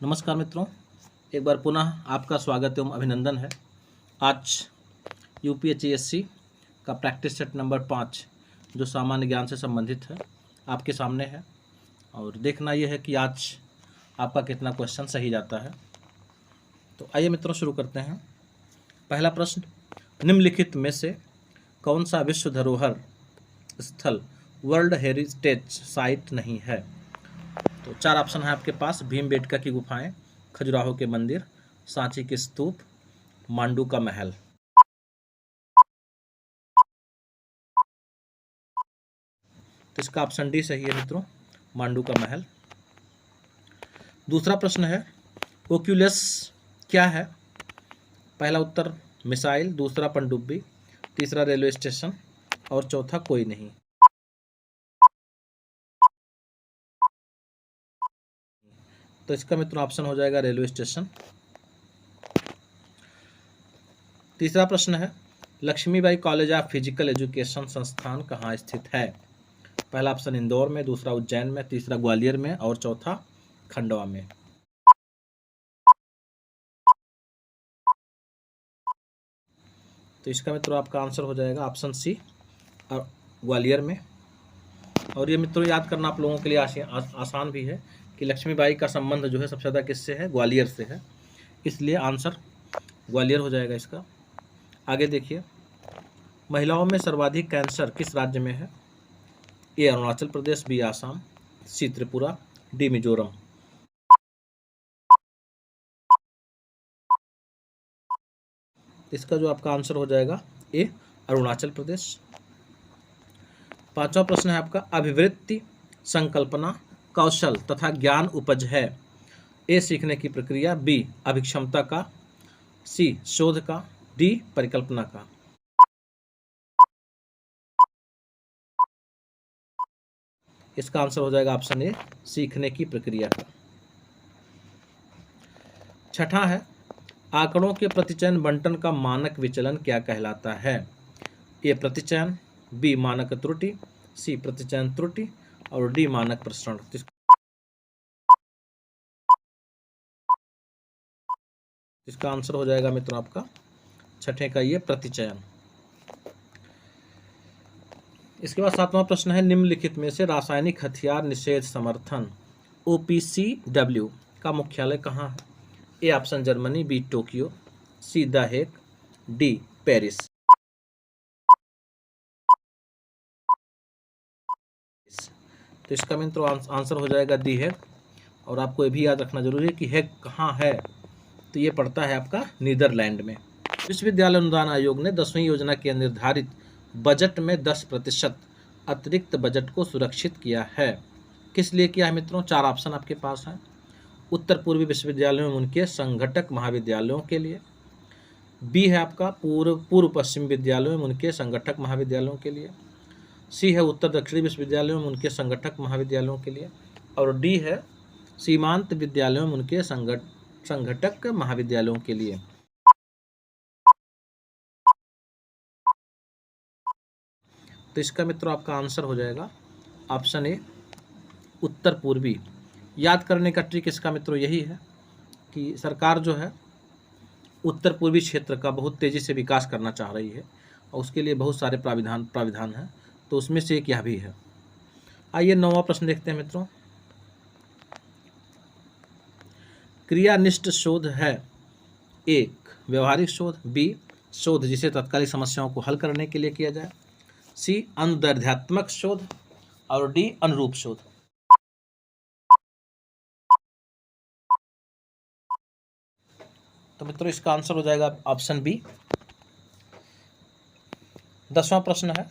नमस्कार मित्रों, एक बार पुनः आपका स्वागत एवं अभिनंदन है। आज यूपीएससी का प्रैक्टिस सेट नंबर 5 जो सामान्य ज्ञान से संबंधित है आपके सामने है और देखना यह है कि आज आपका कितना क्वेश्चन सही जाता है। तो आइए मित्रों शुरू करते हैं। पहला प्रश्न, निम्नलिखित में से कौन सा विश्व धरोहर स्थल वर्ल्ड हेरिटेज साइट नहीं है? तो 4 ऑप्शन है आपके पास। भीमबेटका की गुफाएं, खजुराहो के मंदिर, सांची के स्तूप, मांडू का महल। तो इसका ऑप्शन डी सही है मित्रों, मांडू का महल। दूसरा प्रश्न है, ओक्यूलस क्या है? पहला उत्तर मिसाइल, दूसरा पनडुब्बी, तीसरा रेलवे स्टेशन और चौथा कोई नहीं। तो इसका मित्रों ऑप्शन हो जाएगा रेलवे स्टेशन। तीसरा प्रश्न है, Laxmibai college of physical education संस्थान कहाँ स्थित है? पहला ऑप्शन इंदौर में, दूसरा उज्जैन में, तीसरा ग्वालियर में और चौथा खंडवा में। तो इसका मित्रों आपका आंसर हो जाएगा ऑप्शन सी, ग्वालियर में। और ये मित्रों याद करना आप लोगों के लिए आसान भी है कि लक्ष्मीबाई का संबंध जो है सबसे ज़्यादा किससे है? ग्वालियर से है, इसलिए आंसर ग्वालियर हो जाएगा इसका। आगे देखिए, महिलाओं में सर्वाधिक कैंसर किस राज्य में है? ए अरुणाचल प्रदेश, बी आसाम, सी त्रिपुरा, डी मिजोरम। इसका जो आपका आंसर हो जाएगा ए अरुणाचल प्रदेश। पांचवा प्रश्न है आपका, अभिवृत्ति संकल्पना कौशल तथा ज्ञान उपज है। ए सीखने की प्रक्रिया, बी अभिक्षमता का, सी शोध का, डी परिकल्पना का। इसका आंसर हो जाएगा ऑप्शन ए, सीखने की प्रक्रिया का। छठा है, आंकड़ों के प्रतिचयन बंटन का मानक विचलन क्या कहलाता है? ए प्रतिचयन, बी मानक त्रुटि, सी प्रतिचयन त्रुटि और डी मानक प्रसरण। इसका आंसर हो जाएगा मित्रों आपका छठे का ये प्रतिचयन। इसके बाद सातवां प्रश्न है, निम्नलिखित में से रासायनिक हथियार निषेध समर्थन OPCW का मुख्यालय कहाँ है? A option Germany, B Tokyo, C the Hague, D Paris. तो इसका मित्रों आंसर हो जाएगा दी हेग। और आपको ये भी याद रखना जरूरी है कि हेग कहाँ है, तो ये पड़ता है आपका नीदरलैंड में। विश्वविद्यालय अनुदान आयोग ने 10वीं योजना के निर्धारित बजट में 10% अतिरिक्त बजट को सुरक्षित किया है। किस लिए किया है मित्रों? 4 ऑप्शन आपके पास हैं। उत्तर पूर्वी विश्वविद्यालयों में उनके संघटक महाविद्यालयों के लिए, बी है आपका पूर्व पश्चिम विद्यालयों में उनके संगठक महाविद्यालयों के लिए, सी है उत्तर दक्षिणी विश्वविद्यालयों में उनके संगठक महाविद्यालयों के लिए और डी है सीमांत विद्यालयों में उनके संघटक महाविद्यालयों के लिए। तो इसका मित्रों आपका आंसर हो जाएगा ऑप्शन ए, उत्तर पूर्वी। याद करने का ट्रिक इसका मित्रों यही है कि सरकार जो है उत्तर पूर्वी क्षेत्र का बहुत तेजी से विकास करना चाह रही है और उसके लिए बहुत सारे प्राविधान हैं, तो उसमें से एक यह भी है। आइए 9वां प्रश्न देखते हैं मित्रों। क्रियानिष्ठ शोध है एक व्यवहारिक शोध, बी शोध जिसे तत्कालिक समस्याओं को हल करने के लिए किया जाए, सी अनुदैर्ध्यात्मक शोध और डी अनुरूप शोध। तो मित्रों इसका आंसर हो जाएगा ऑप्शन बी। 10वां प्रश्न है,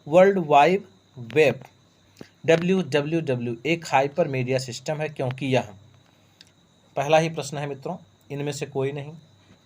वर्ल्ड वाइड वेब WWW एक हाइपर मीडिया सिस्टम है क्योंकि यह, पहला ही प्रश्न है मित्रों, इनमें से कोई नहीं,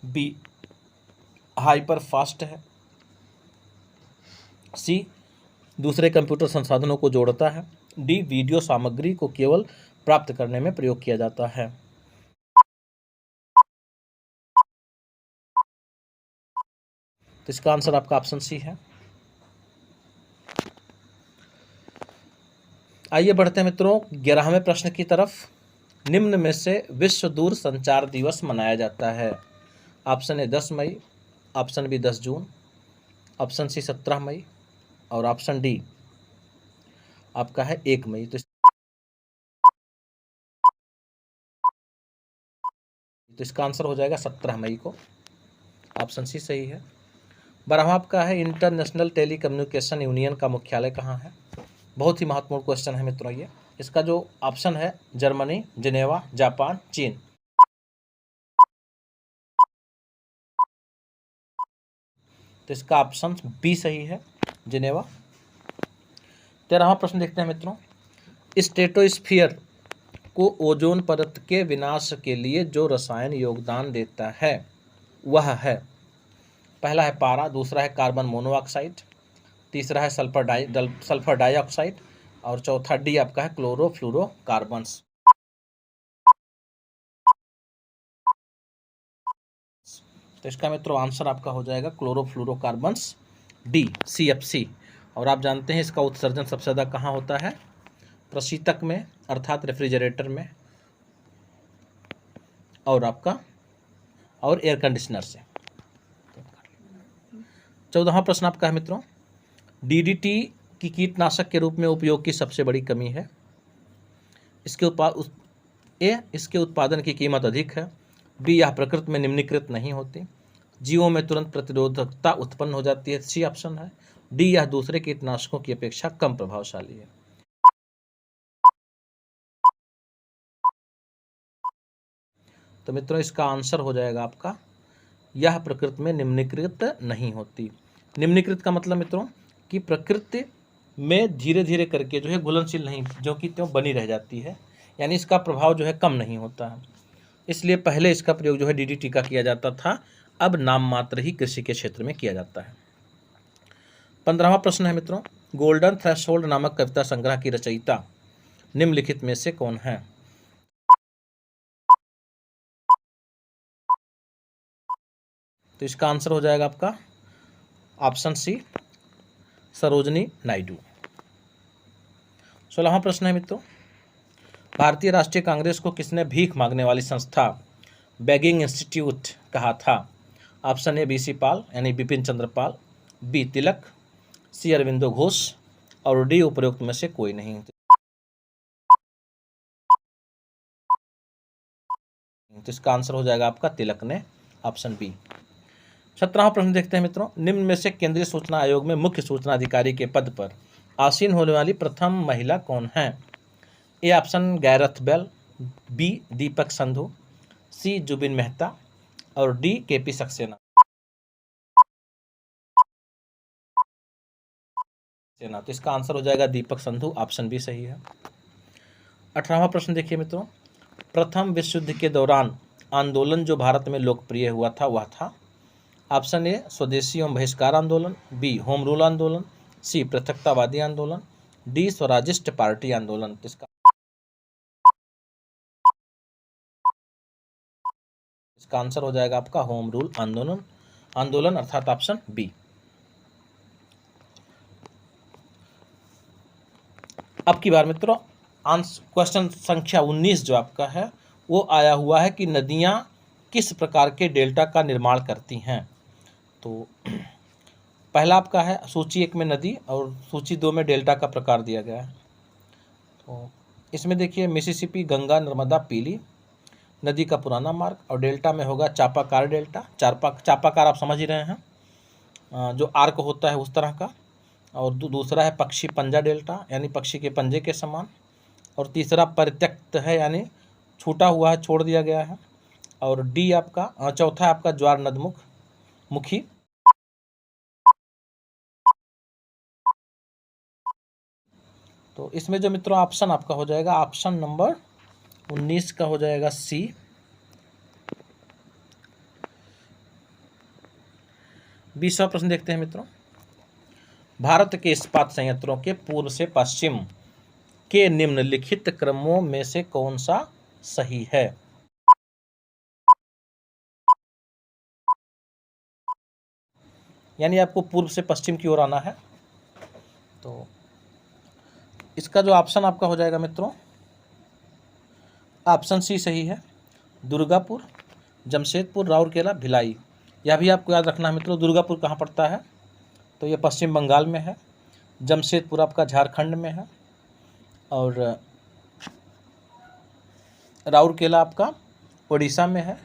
बी हाइपर फास्ट है, सी दूसरे कंप्यूटर संसाधनों को जोड़ता है, डी वीडियो सामग्री को केवल प्राप्त करने में प्रयोग किया जाता है। तो इसका आंसर आपका ऑप्शन सी है। आइए बढ़ते हैं मित्रों 11वें प्रश्न की तरफ। निम्न में से विश्व दूर संचार दिवस मनाया जाता है? ऑप्शन ए 10 मई, ऑप्शन बी 10 जून, ऑप्शन सी 17 मई और ऑप्शन डी आपका है 1 मई। तो इसका आंसर हो जाएगा 17 मई को, ऑप्शन सी सही है। 12वां आपका है इंटरनेशनल टेलीकम्युनिकेशन यूनियन का मुख्यालय कहाँ है? बहुत ही महत्वपूर्ण क्वेश्चन है मित्रों ये। इसका जो ऑप्शन है जर्मनी, जिनेवा, जापान, चीन। तो इसका ऑप्शन बी सही है, जिनेवा। 13वां प्रश्न देखते हैं मित्रों, स्ट्रेटोस्फीयर को ओजोन परत के विनाश के लिए जो रसायन योगदान देता है वह है? पहला है पारा, दूसरा है कार्बन मोनोऑक्साइड, तीसरा है सल्फर डाइऑक्साइड और चौथा डी आपका है क्लोरोफ्लोरोकार्बन्स। तो इसका मित्रों आंसर आपका हो जाएगा क्लोरोफ्लोरोकार्बन्स, डी CFC। और आप जानते हैं इसका उत्सर्जन सबसे ज़्यादा कहाँ होता है? प्रशीतक में अर्थात रेफ्रिजरेटर में और एयर कंडीशनर से। 14वां प्रश्न आपका है मित्रों, DDT की कीटनाशक के रूप में उपयोग की सबसे बड़ी कमी है? इसके उत्पादन की कीमत अधिक है, बी यह प्रकृति में निम्नीकृत नहीं होती, जीवों में तुरंत प्रतिरोधकता उत्पन्न हो जाती है, सी ऑप्शन है, डी यह दूसरे कीटनाशकों की अपेक्षा कम प्रभावशाली है। तो मित्रों इसका आंसर हो जाएगा आपका यह प्रकृति में निम्नीकृत नहीं होती। निम्नीकृत का मतलब मित्रों कि प्रकृति में धीरे धीरे करके जो है घुलनशील नहीं, जो कि त्यों बनी रह जाती है, यानी इसका प्रभाव जो है कम नहीं होता है। इसलिए पहले इसका प्रयोग जो है DDT का किया जाता था, अब नाम मात्र ही कृषि के क्षेत्र में किया जाता है। 15वां प्रश्न है मित्रों, गोल्डन थ्रेशोल्ड नामक कविता संग्रह की रचयिता निम्नलिखित में से कौन है? तो इसका आंसर हो जाएगा आपका ऑप्शन सी, सरोजनी नायडू। 16वां प्रश्न है मित्रों, भारतीय राष्ट्रीय कांग्रेस को किसने भीख मांगने वाली संस्था बेगिंग इंस्टीट्यूट कहा था? ऑप्शन ए BC पाल यानी बिपिन चंद्र पाल, बी तिलक, सी अरविंदो घोष और डी उपरोक्त में से कोई नहीं। तो इसका आंसर हो जाएगा आपका तिलक ने, ऑप्शन बी। 17वां प्रश्न देखते हैं मित्रों, निम्न में से केंद्रीय सूचना आयोग में मुख्य सूचना अधिकारी के पद पर आसीन होने वाली प्रथम महिला कौन है? A option Gareth Bale, B Deepak Sandhu, C Zubin Mehta और डी KP सक्सेना। तो इसका आंसर हो जाएगा दीपक संधू, ऑप्शन बी सही है। 18वां प्रश्न देखिए मित्रों, प्रथम विश्व युद्ध के दौरान आंदोलन जो भारत में लोकप्रिय हुआ था वह था? ऑप्शन ए स्वदेशी एवं बहिष्कार आंदोलन, बी होम रूल आंदोलन, सी पृथकतावादी आंदोलन, डी स्वराजिस्ट पार्टी आंदोलन। इसका आंसर हो जाएगा आपका होम रूल आंदोलन अर्थात ऑप्शन बी। अब की बार मित्रों क्वेश्चन संख्या 19 जो आपका है वो आया हुआ है कि नदियां किस प्रकार के डेल्टा का निर्माण करती हैं। तो पहला आपका है सूची 1 में नदी और सूची 2 में डेल्टा का प्रकार दिया गया है। तो इसमें देखिए मिसिसिपी, गंगा, नर्मदा, पीली नदी का पुराना मार्ग, और डेल्टा में होगा चापाकार डेल्टा। चापाकार आप समझ ही रहे हैं, जो आर्क होता है उस तरह का। और दूसरा है पक्षी पंजा डेल्टा यानी पक्षी के पंजे के समान। और तीसरा परित्यक्त है यानी छूटा हुआ है, छोड़ दिया गया है। और डी आपका चौथा है आपका ज्वार नदमुख मुखी। तो इसमें जो मित्रों ऑप्शन आपका हो जाएगा ऑप्शन नंबर 19 का हो जाएगा सी। बीसवां प्रश्न देखते हैं मित्रों, भारत के इस्पात संयंत्रों के पूर्व से पश्चिम के निम्नलिखित क्रमों में से कौन सा सही है? यानी आपको पूर्व से पश्चिम की ओर आना है। तो इसका जो ऑप्शन आपका हो जाएगा मित्रों ऑप्शन सी सही है। दुर्गापुर, जमशेदपुर, राउरकेला, भिलाई। यह भी आपको याद रखना है मित्रों। दुर्गापुर कहाँ पड़ता है? तो ये पश्चिम बंगाल में है। जमशेदपुर आपका झारखंड में है और राउरकेला आपका उड़ीसा में है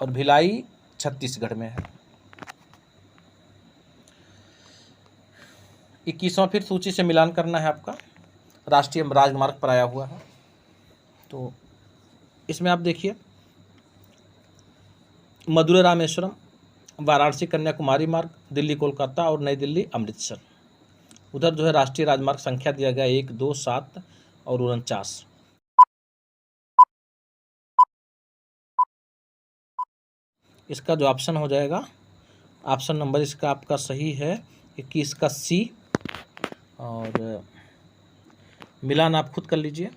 और भिलाई छत्तीसगढ़ में है। 21वां फिर सूची से मिलान करना है आपका, राष्ट्रीय राजमार्ग पर आया हुआ है। तो इसमें आप देखिए मदुरै रामेश्वरम, वाराणसी कन्याकुमारी मार्ग, दिल्ली कोलकाता और नई दिल्ली अमृतसर। उधर जो है राष्ट्रीय राजमार्ग संख्या दिया गया 1, 2, 7 और 49। इसका जो ऑप्शन हो जाएगा, ऑप्शन नंबर इसका आपका सही है 21 का सी। और मिलान आप खुद कर लीजिए।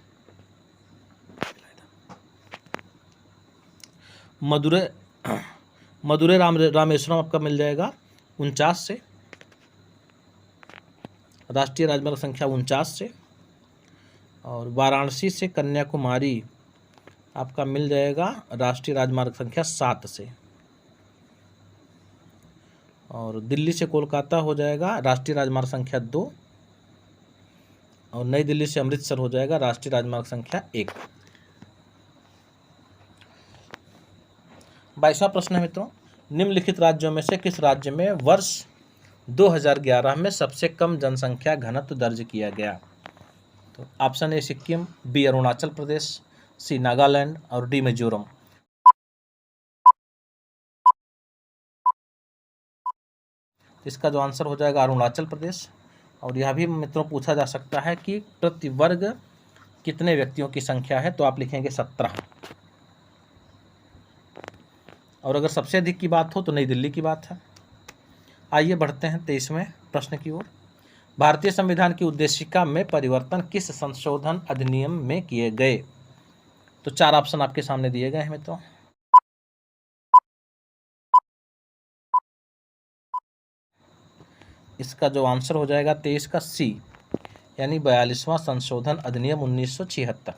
मदुरै रामेश्वरम आपका मिल जाएगा 49 से, राष्ट्रीय राजमार्ग संख्या 49 से। और वाराणसी से कन्याकुमारी आपका मिल जाएगा राष्ट्रीय राजमार्ग संख्या 7 से। और दिल्ली से कोलकाता हो जाएगा राष्ट्रीय राजमार्ग संख्या 2 और नई दिल्ली से अमृतसर हो जाएगा राष्ट्रीय राजमार्ग संख्या 1। 22वां प्रश्न है मित्रों, निम्नलिखित राज्यों में से किस राज्य में वर्ष 2011 में सबसे कम जनसंख्या घनत्व दर्ज किया गया? तो option A Sikkim, B Arunachal Pradesh, C Nagaland और डी मिजोरम। इसका जो आंसर हो जाएगा अरुणाचल प्रदेश। और यह भी मित्रों पूछा जा सकता है कि प्रति वर्ग कितने व्यक्तियों की संख्या है, तो आप लिखेंगे 17। और अगर सबसे अधिक की बात हो तो नई दिल्ली की बात है। आइए बढ़ते हैं 23वें प्रश्न की ओर। भारतीय संविधान की उद्देशिका में परिवर्तन किस संशोधन अधिनियम में किए गए? तो 4 ऑप्शन आपके सामने दिए गए हैं मित्रों। इसका जो आंसर हो जाएगा 23 का सी, यानी 42वां संशोधन अधिनियम 1976।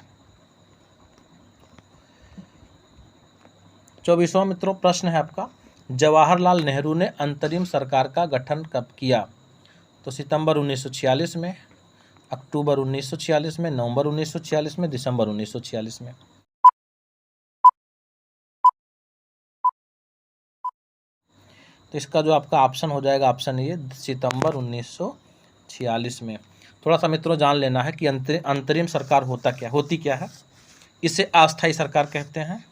24वां मित्रों प्रश्न है आपका, जवाहरलाल नेहरू ने अंतरिम सरकार का गठन कब किया? तो सितंबर 1946 में, अक्टूबर 1946 में, नवंबर 1946 में, दिसंबर 1946 में। तो इसका जो आपका ऑप्शन हो जाएगा ऑप्शन ये सितंबर 1946 में। थोड़ा सा मित्रों जान लेना है कि अंतरिम सरकार होती क्या है। इसे अस्थायी सरकार कहते हैं।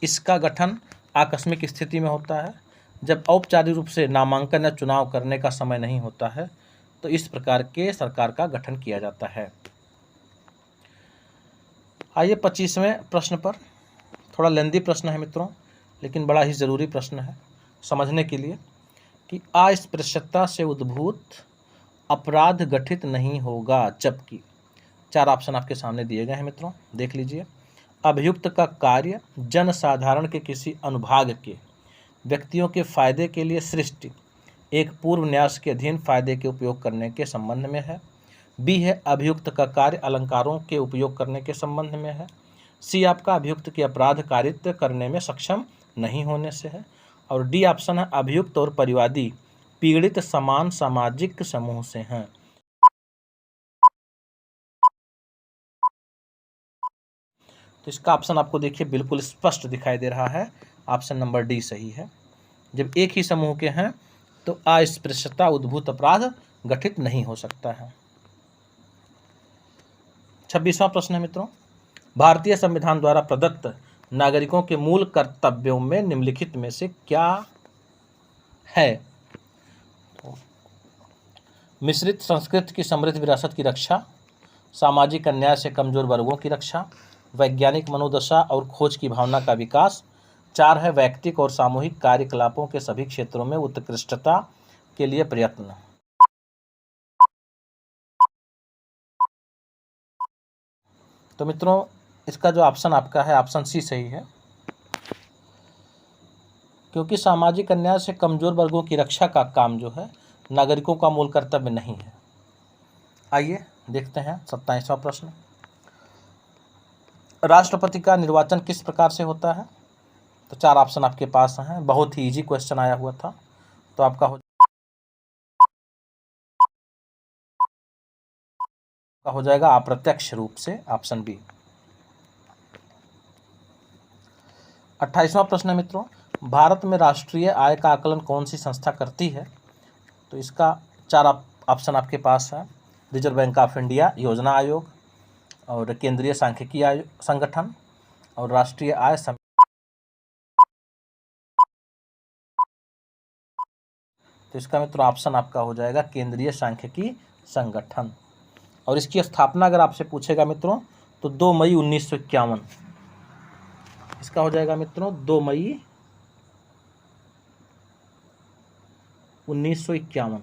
इसका गठन आकस्मिक स्थिति में होता है, जब औपचारिक रूप से नामांकन या चुनाव करने का समय नहीं होता है, तो इस प्रकार के सरकार का गठन किया जाता है। आइए 25वें प्रश्न पर। थोड़ा लेंदी प्रश्न है मित्रों, लेकिन बड़ा ही ज़रूरी प्रश्न है समझने के लिए कि अस्पृश्यता से उद्भूत अपराध गठित नहीं होगा, जबकि 4 ऑप्शन आपके सामने दिए गए हैं मित्रों, देख लीजिए। अभियुक्त का कार्य जनसाधारण के किसी अनुभाग के व्यक्तियों के फायदे के लिए सृष्टि एक पूर्व न्यास के अधीन फायदे के उपयोग करने के संबंध में है। बी है अभियुक्त का कार्य अलंकारों के उपयोग करने के संबंध में है। सी आपका अभियुक्त के अपराध कारित करने में सक्षम नहीं होने से है। और डी ऑप्शन है अभियुक्त और परिवादी पीड़ित समान सामाजिक समूह से हैं। तो इसका ऑप्शन आपको देखिए बिल्कुल स्पष्ट दिखाई दे रहा है, ऑप्शन नंबर डी सही है। जब एक ही समूह के हैं तो अस्पृश्यता उद्भूत अपराध गठित नहीं हो सकता है। 26वां प्रश्न है मित्रों, भारतीय संविधान द्वारा प्रदत्त नागरिकों के मूल कर्तव्यों में निम्नलिखित में से क्या है? तो मिश्रित संस्कृति की समृद्ध विरासत की रक्षा, सामाजिक अन्याय से कमजोर वर्गों की रक्षा, वैज्ञानिक मनोदशा और खोज की भावना का विकास। 4 है वैयक्तिक और सामूहिक कार्यकलापों के सभी क्षेत्रों में उत्कृष्टता के लिए प्रयत्न। तो मित्रों इसका जो ऑप्शन आपका है ऑप्शन सी सही है, क्योंकि सामाजिक अन्याय से कमजोर वर्गों की रक्षा का काम जो है नागरिकों का मूल कर्तव्य नहीं है। आइए देखते हैं 27वां प्रश्न। राष्ट्रपति का निर्वाचन किस प्रकार से होता है? तो 4 ऑप्शन आपके पास हैं, बहुत ही इजी क्वेश्चन आया हुआ था। तो आपका हो जाएगा अप्रत्यक्ष रूप से, ऑप्शन बी। 28वां प्रश्न है मित्रों, भारत में राष्ट्रीय आय का आकलन कौन सी संस्था करती है? तो इसका 4 ऑप्शन आपके पास है, रिजर्व बैंक ऑफ इंडिया, योजना आयोग, और केंद्रीय सांख्यिकी संगठन, और राष्ट्रीय आय समिति। तो इसका मित्रों ऑप्शन आपका हो जाएगा केंद्रीय सांख्यिकी संगठन। और इसकी स्थापना अगर आपसे पूछेगा मित्रों तो 2 मई 1951। इसका हो जाएगा मित्रों 2 मई 1951।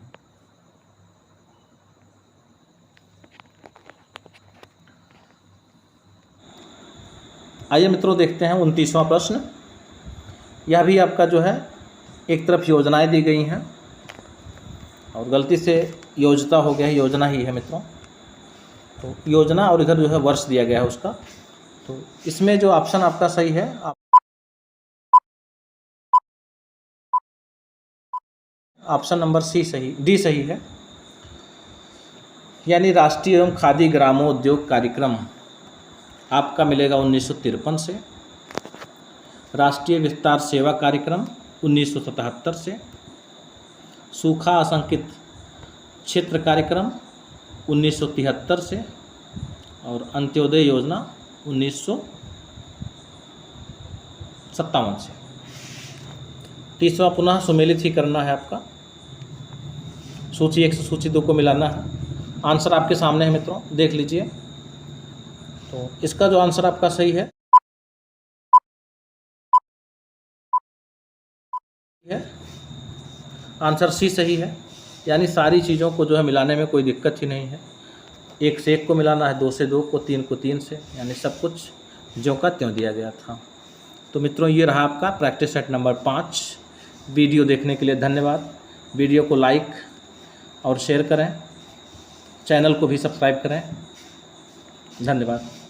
आइए मित्रों देखते हैं 29वां प्रश्न। यह भी आपका जो है एक तरफ योजनाएं दी गई हैं और गलती से योजना हो गया है, योजना ही है मित्रों। तो योजना और इधर जो है वर्ष दिया गया है उसका। तो इसमें जो ऑप्शन आपका सही है, ऑप्शन नंबर डी सही है, यानी राष्ट्रीय एवं खादी ग्रामोद्योग कार्यक्रम आपका मिलेगा 1953 से, राष्ट्रीय विस्तार सेवा कार्यक्रम 1977 से, सूखा आशंकित क्षेत्र कार्यक्रम 1973 से, और अंत्योदय योजना 1957 से। तीसरा पुनः सुमेलित ही करना है आपका, सूची 1 से सूची 2 को मिलाना है। आंसर आपके सामने है मित्रों, देख लीजिए। तो इसका जो आंसर आपका सही है आंसर सी सही है, यानी सारी चीज़ों को जो है मिलाने में कोई दिक्कत ही नहीं है। 1 से 1 को मिलाना है, 2 से 2 को, 3 को 3 से, यानी सब कुछ ज्यों का त्यों दिया गया था। तो मित्रों ये रहा आपका प्रैक्टिस सेट नंबर 5। वीडियो देखने के लिए धन्यवाद। वीडियो को लाइक और शेयर करें, चैनल को भी सब्सक्राइब करें। धन्यवाद।